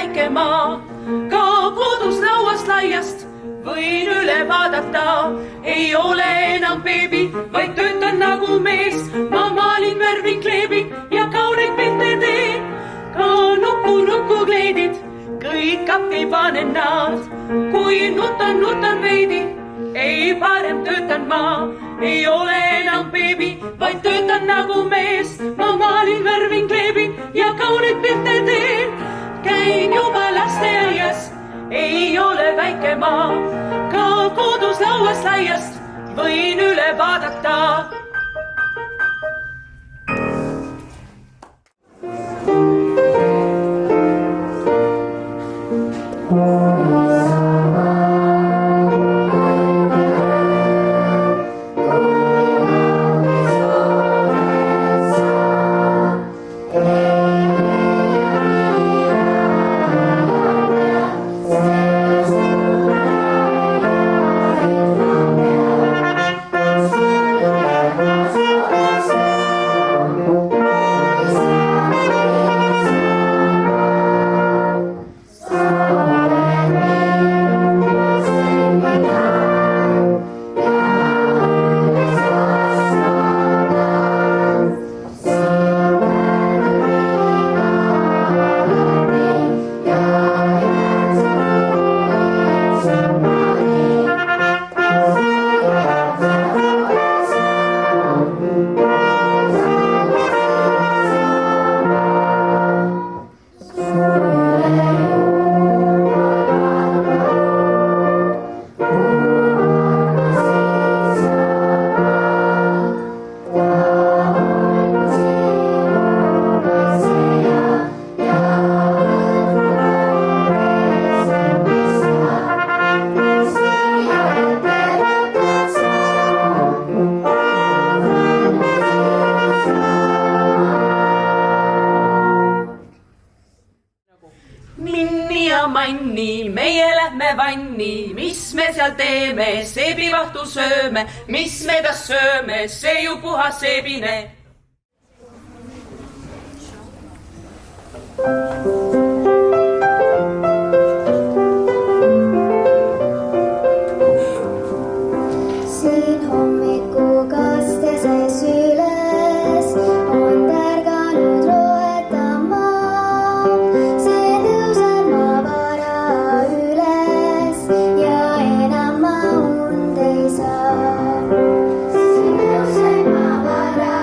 väike maa, ka kodus lauast laiast võin üle vaadata. ei ole enam beebi, vaid töötan nagu mees. ma maalin, värvin, kleebin ja kauneid pilte teen. ka nukukleidid, kõik appi panen nad. kui nutan veidi, ei parem töötan ma. ei ole enam beebi, vaid töötan nagu mees. ma maalin, värvin, kleebin ja kauneid pilte teen. käin juba lasteaias, ei ole väike maa, ka kodus lauast laiast võin üle vaadata. Manni, meie lähme vanni, mis me seal teeme, seebivahtu sööme, mis me tast sööme, see ju puhas seebine. siin hommikukasteses üles on tärganud rohetama. see tõuseb ma vara üles ja enam ma und ei saa. see tõuseb ma vara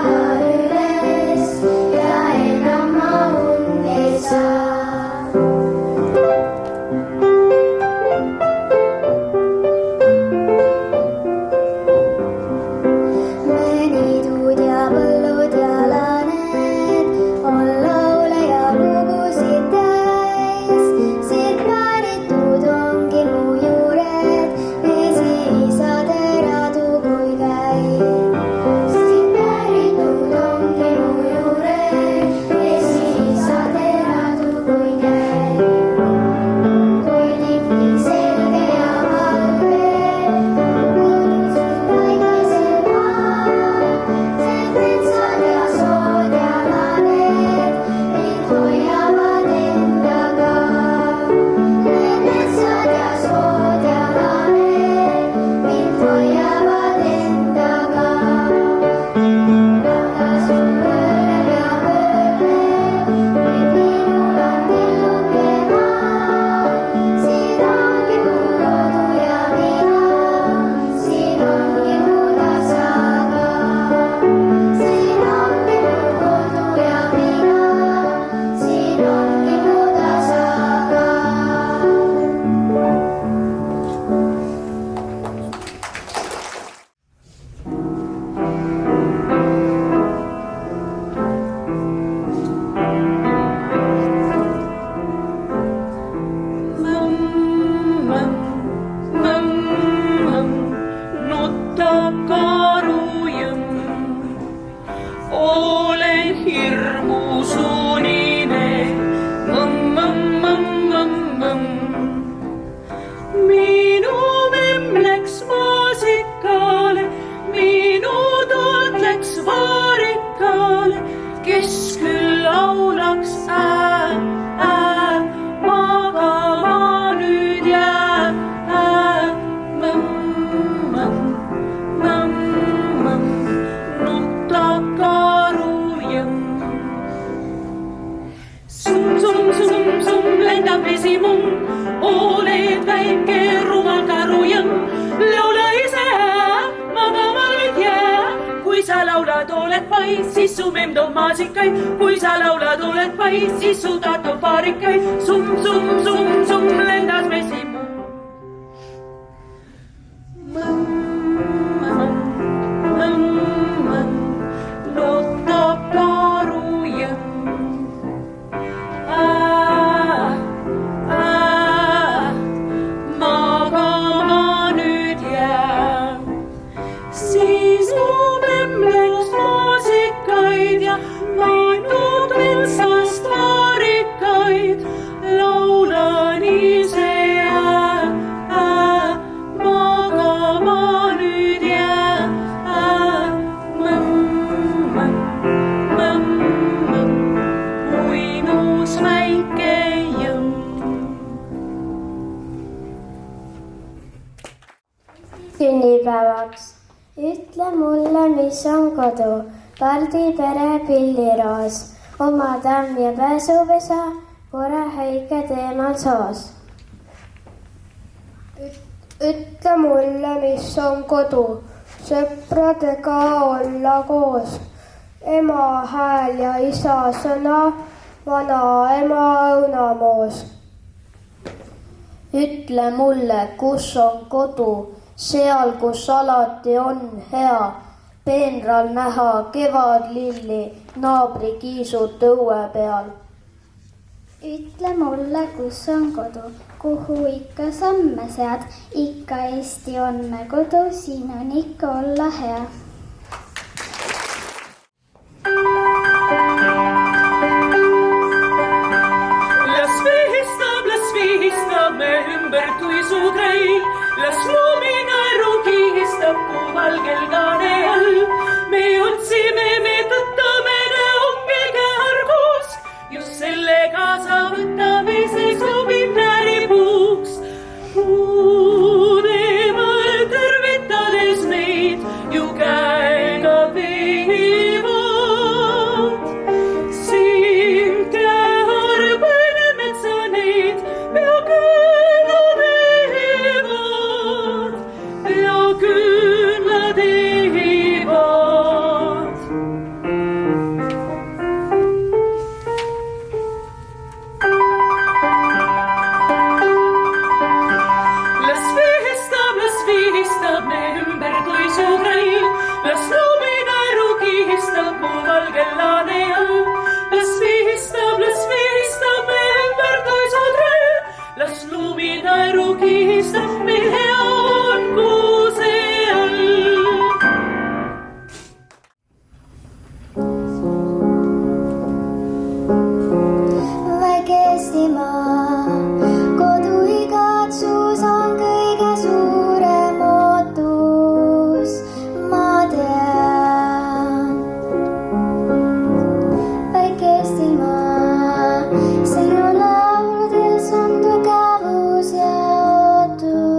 maasikaid, kui sa laulad, oled vaid, siis suudad paarikaid. Summ, summ, summ, summ, lendas vesipuu. Mõmm, mõmm, mõmm, mõmm, lootab karu jõmm. Magama nüüd jää. Siis luubemm läks maasikaid ja mainitud metsast vaarikaid. Laulan ise jää, magama nüüd jää. Mõmm, mõmm, mõmm, mõmm, uinus väike jõmm. Sünnipäevaks. Ütle mulle, mis on kodu, Pardi pere pilliroos, oma tamm ja pääsupesa, korrahäike teemal soos. Ütle mulle, mis on kodu, sõpradega olla koos, ema hääl ja isa sõna, vanaema õunamoos. Ütle mulle, kus on kodu, seal, kus alati on hea, peenral näha kevadlilli, naabri kiisud õue peal. Ütle mulle, kus on kodu, kuhu ikka samme sead, ikka Eesti on me kodu, siin on ikka olla hea. Las vihistab me ümber tuisutreil, las luminaeru kihistab kuu valgel kaane all. Me otsime, me tõttame, ne ongi käargus, just selle kaasa võtame, see sobib nääripuuks. Puudemal tervitades meid ju käega veevad. Siin käearbene metsaneid pea küünla teevad, pea küünla teevad. Las vihistab me ümber tuisutreil, las luminaeru kihistab kuu valgel laane all. Las vihistab me ümber tuisutreil, las luminaeru kihistab, meil hea on kuuse all. Väike Eestimaa, kodu igatsus on kõige suurem ootus, ma tean. Väike Eestimaa, sinu lauludes on tugevus ja ootus.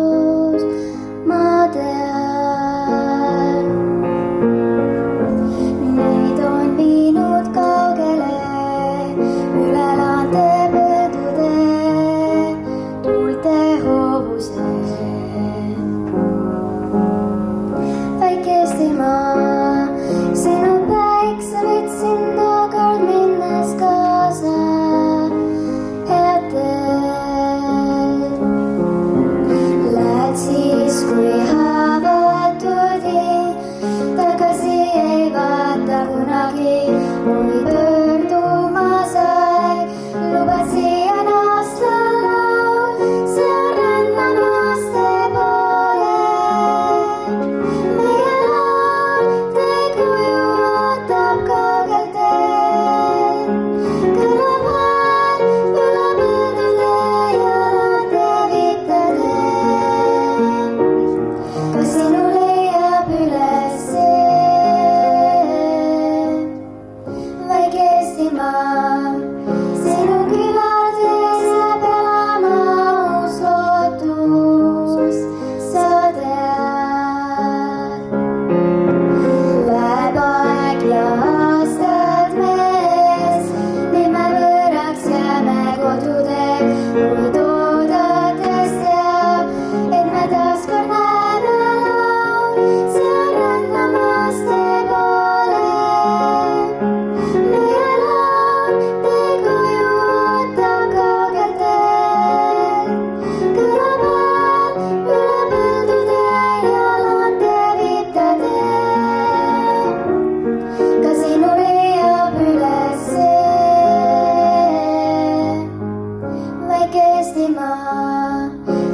Eestimaa,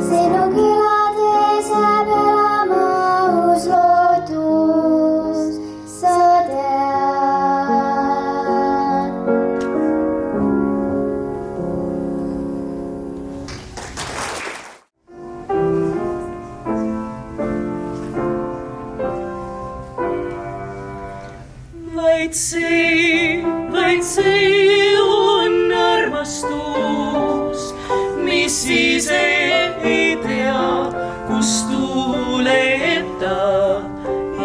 sinu külades jääb elama uus lootus, sa tead. Vaid see on armastus, mis ise ei tea, kust tuuleb ta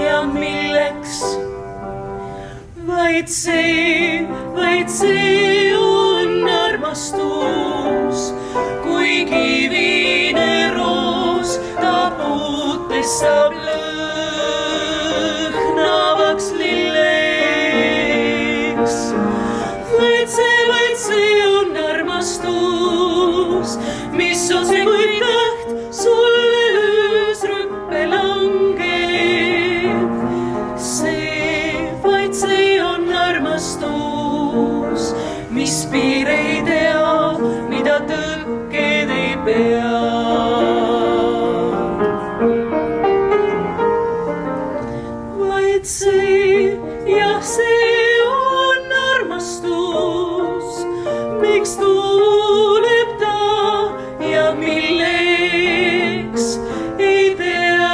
ja milleks. Vaid see on armastus, kui kivine roos ta puutes saab lõhnavaks lilleks. Vaid see on armastus, mis on see kui kõht sulle öösrüppe langeb. Vaid see on armastus, mis piir ei tea, mida tõkked ei pea. Vaid see, jah, see on armastus, miks tuuleb ta ja milleks ei tea.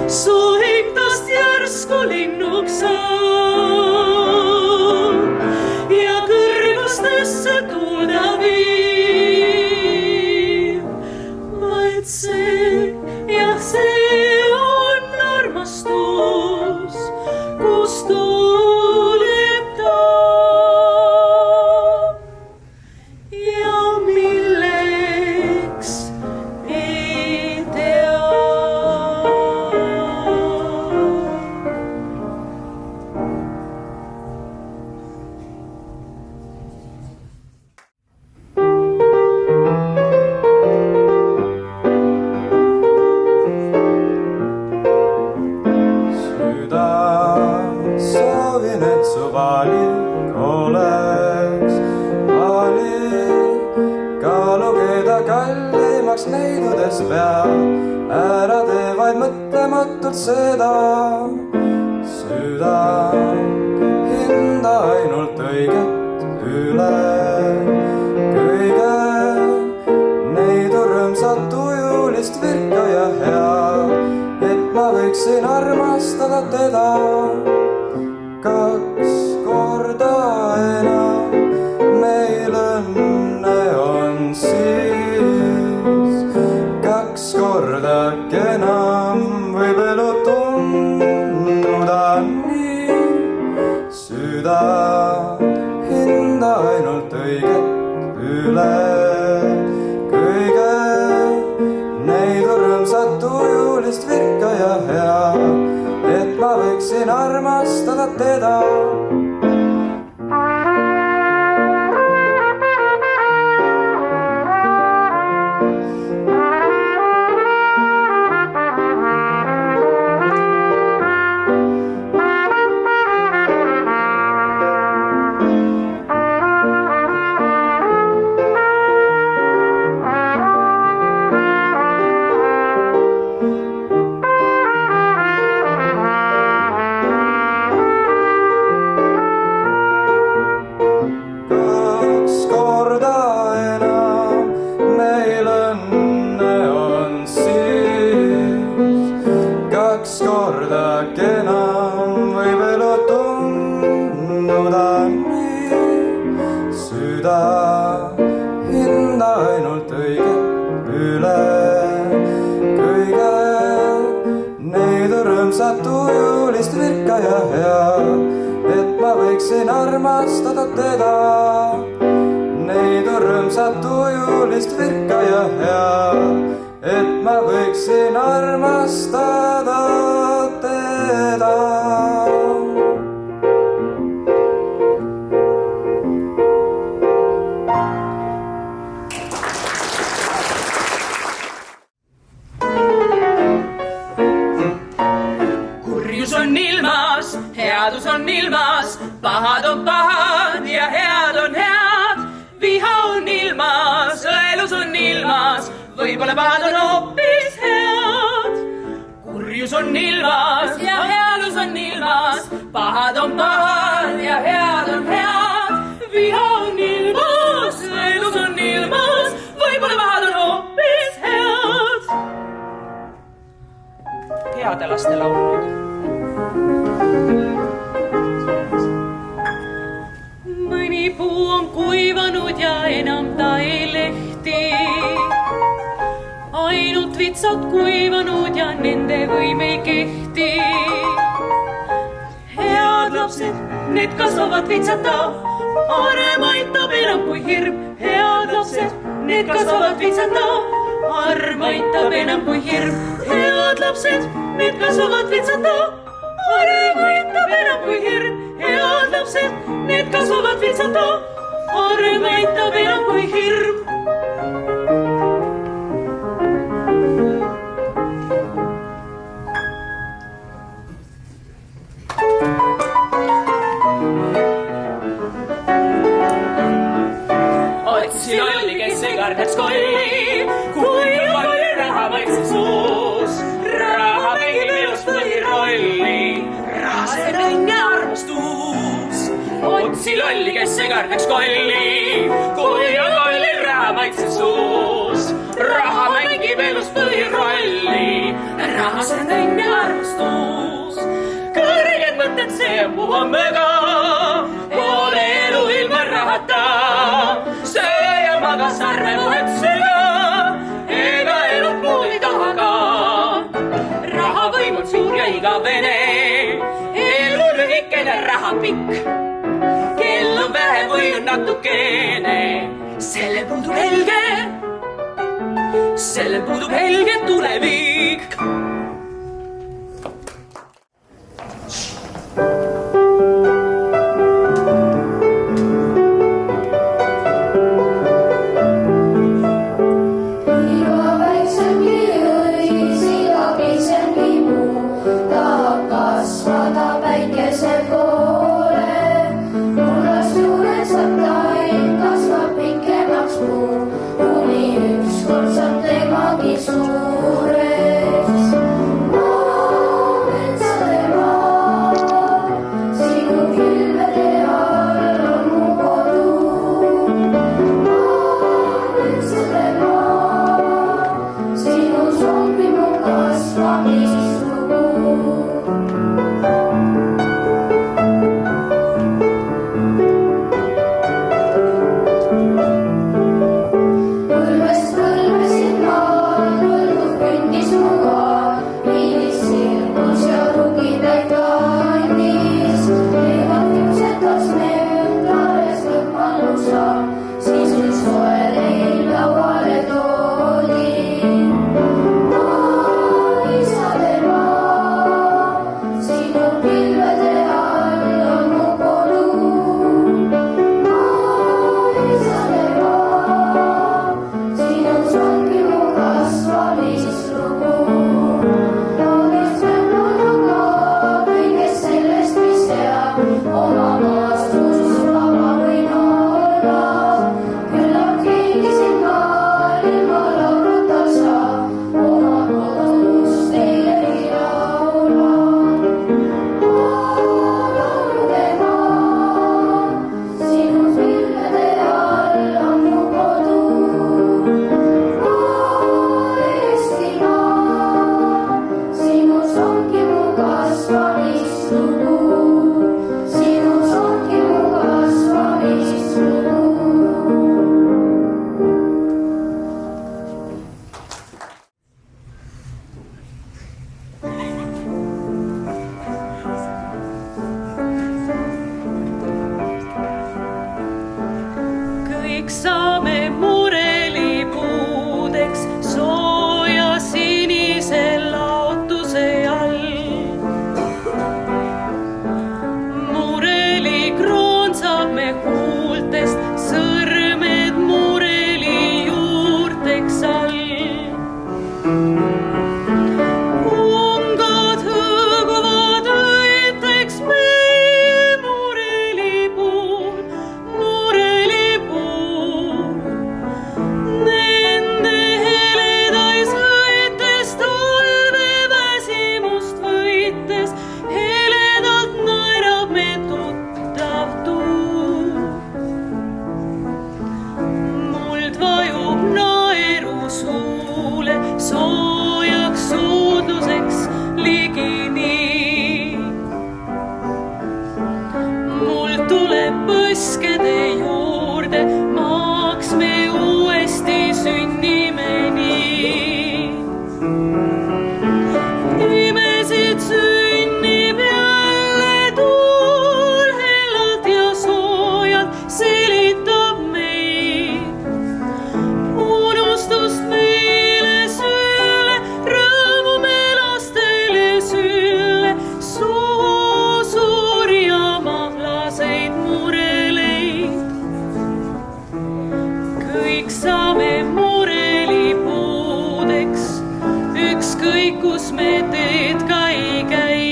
Su hingtast järsku linnuks saab ja kõrgustesse tuulda viib. Vaid see, jah, see on armastus, kus tuuleb ta ja milleks ei tea. Soovin, et su valik oleks valik, kaalugeda kallimaks neidudest peab, ära tee vaid mõtlematult seda. Süda hinda ainult õiget üle kõige, neidu rõõmsat tujulist virka ja hea, et ma võiksin armastada teda. Kaks korda enam meil õnne on siis, kaks korda enam võib elu tunduda nii. Süda hinda ainult õiget üle kõige, neidu rõõmsat tujulist virka ja hea, et ma võiksin armastada teda. Hinda ainult õiget üle kõige, neidu rõõmsat tujulist virka ja hea, et ma võiksin armastada teda. Neidu rõõmsat tujulist virka ja hea, et ma võiksin armastada teda. Headus on ilmas, pahad on pahad ja head on head. Viha on on ilmas, õelus on ilmas, võib-olla pahad on hoopis head. kurjus on ilmas ja headus on ilmas, pahad on pahad ja head on head. viha on ilmas, õelus on ilmas, võib-olla pahad on hoopis head. heade laste laul nüüd. mõni puu on kuivanud ja enam ta ei lehti. ainult vitsad kuivanud ja nende võim ei kehti. head lapsed, need kasvavad vitsata, arem aitab enam kui hirm. head lapsed, need kasvavad vitsata, arm aitab enam kui hirm. head lapsed, need kasvavad vitsata, arem aitab enam kui hirm. head lapsed, need kasvavad vitsata, arem aitab enam kui hirm. otsi lolli, kes ei kardaks kolli, kui on palju raha maitse suus. raha mängib elus põhirolli, rahas on õnn ja armastus. otsi lolli, kes ei kardaks kolli, kui on kolli raha maitse suus. raha mängib elus põhirolli, rahas on õnn ja armastus. kõrged mõtted, see on mu hommega, pole elu ilma rahata. söö ja maga sarve muhetsega, ega elu muud ei taha ka. raha võim on suur ja igavene, elu lühikene, raha pikk. kell on vähe või on natukene, sellel puudub helge, sellel puudub helge tulevik. Põlvest põlve uuesti sünnime nii. Imesid sünnib jälle tuul, hellalt ja soojalt silitab meid. Unustust meile sülle, rõõmu me lastele sülle, suuri ja mahlaseid mureleid. Kõik saame murelipuudeks, ükskõik kus me teed ka ei käi.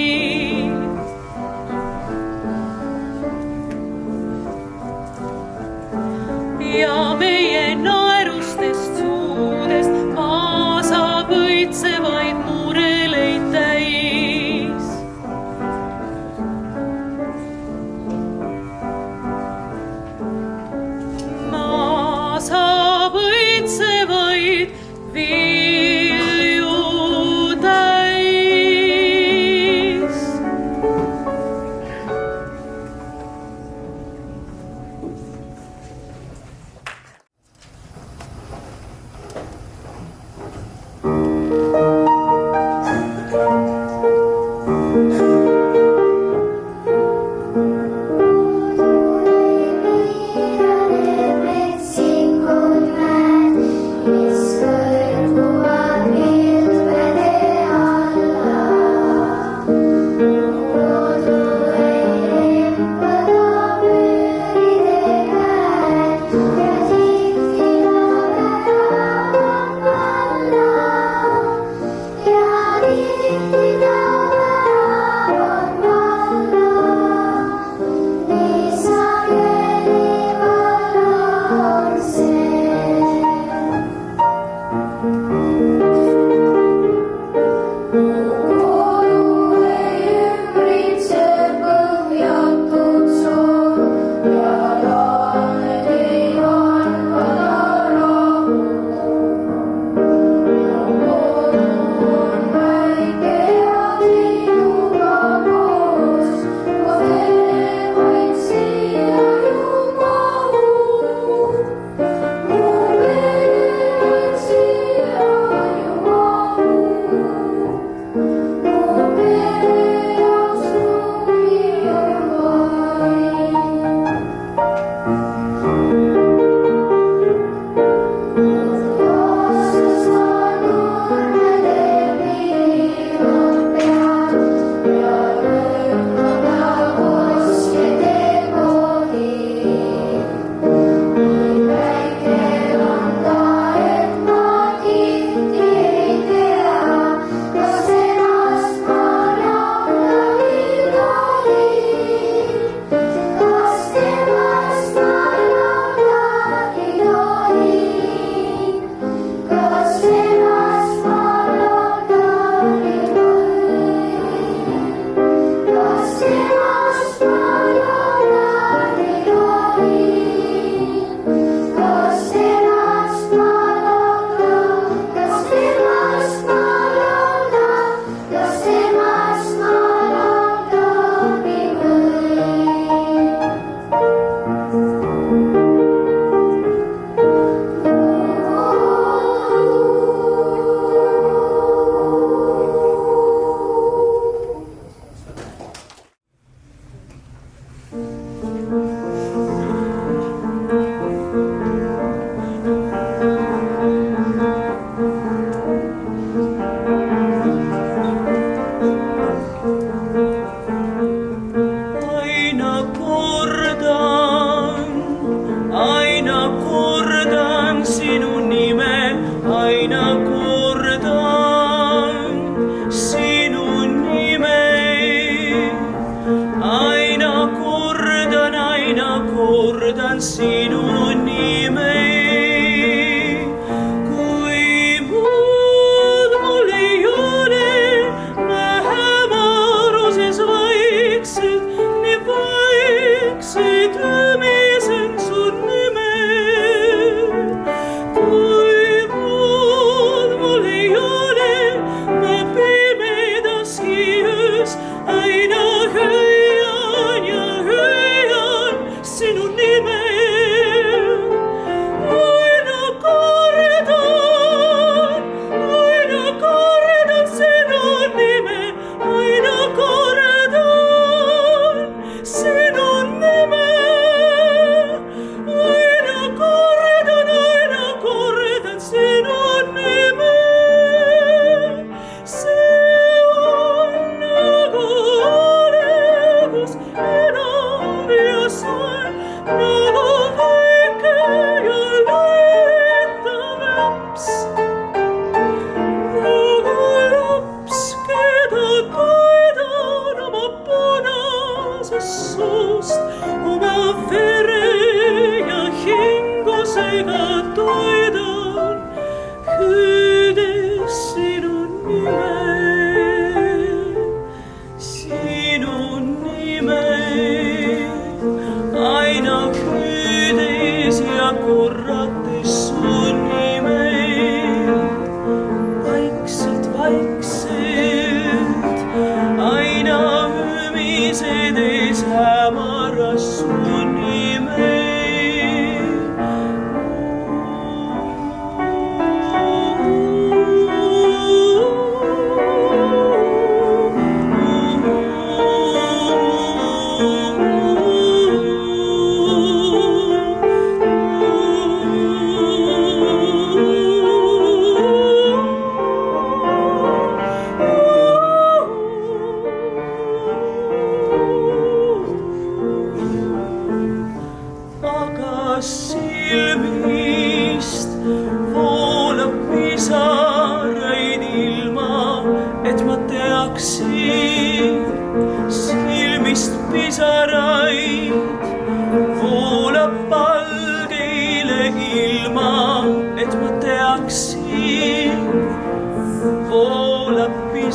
Ja meie naerustest suudest maa saab õitsevaid mureleid täis. Maa saab õitsevaid vilju täis.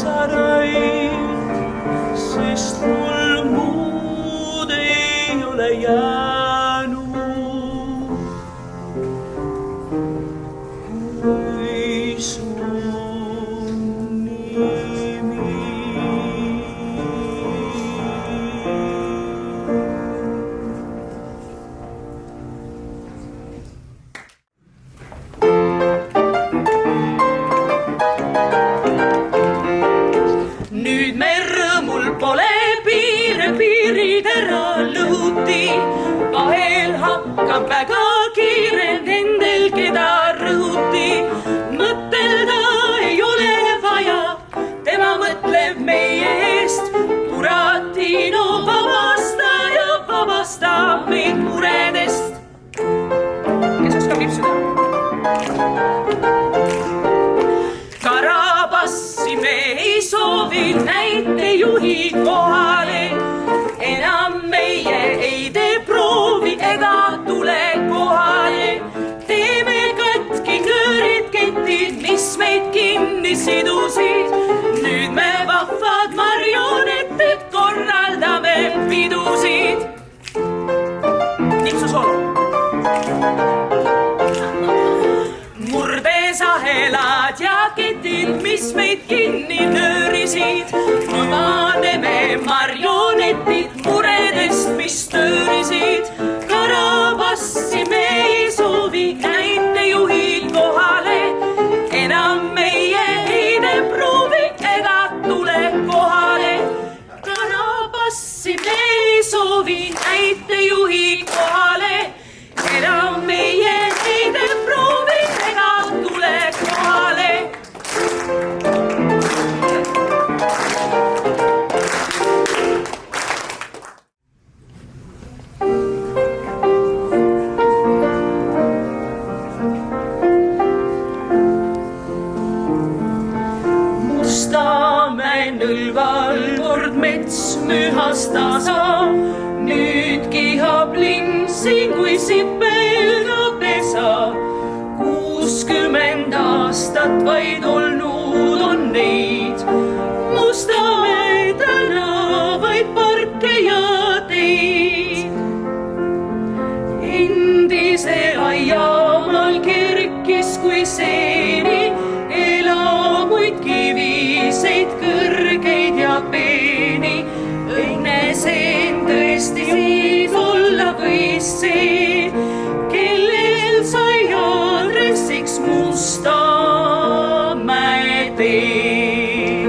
sa räid, sest mul muud ei ole jäänud, kui su nimi. Nüüd me rõõmul pole piire, piirid ära lõhuti. Vahel hakkab väga kiire nendel, keda rõhuti. Mõtelda ei ole vaja, tema mõtleb meie eest. Buratino vabasta ja vabasta meid muredest. Kes oskab lipsuda? Karabassi me ei soovi, näitejuhi kohale. Enam meie ei tee proovi ega tule kohale. Teeme katki kõõrid ketid, mis meid kinni sidusid. Nüüd me vahvad marionetid korraldame pidusid. Nipsu soolo. Murdesahelad ja ketid, mis meid kinni nöörisid. Vaneme marionetid muredest, mis töörisid. Karabassi me ei soovi, näitejuhid kohale. Enam meie ei tee proovi ega tule kohale. Karabassi me ei soovi, näitejuhid kohale. Enam meie ei tee proovi ega tule kohale. Mustamäe nõlval kord mets mühasta saa. Nüüd kihab linn siin kui sipelga pesa. 60 aastat vaid olnud on neid. Mustamäe tänavaid, parke ja teid. Endise aiamaal kerkis kui seeni elamuid, kiviseid, kõrgeid ja peeni. Õnneseen tõesti võid olla võis see, kellel sai aadressiks Mustamäe tee.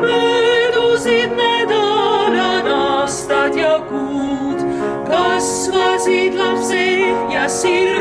Möödusid nädalad, aastad ja kuud, kasvasid lapsed ja sirged.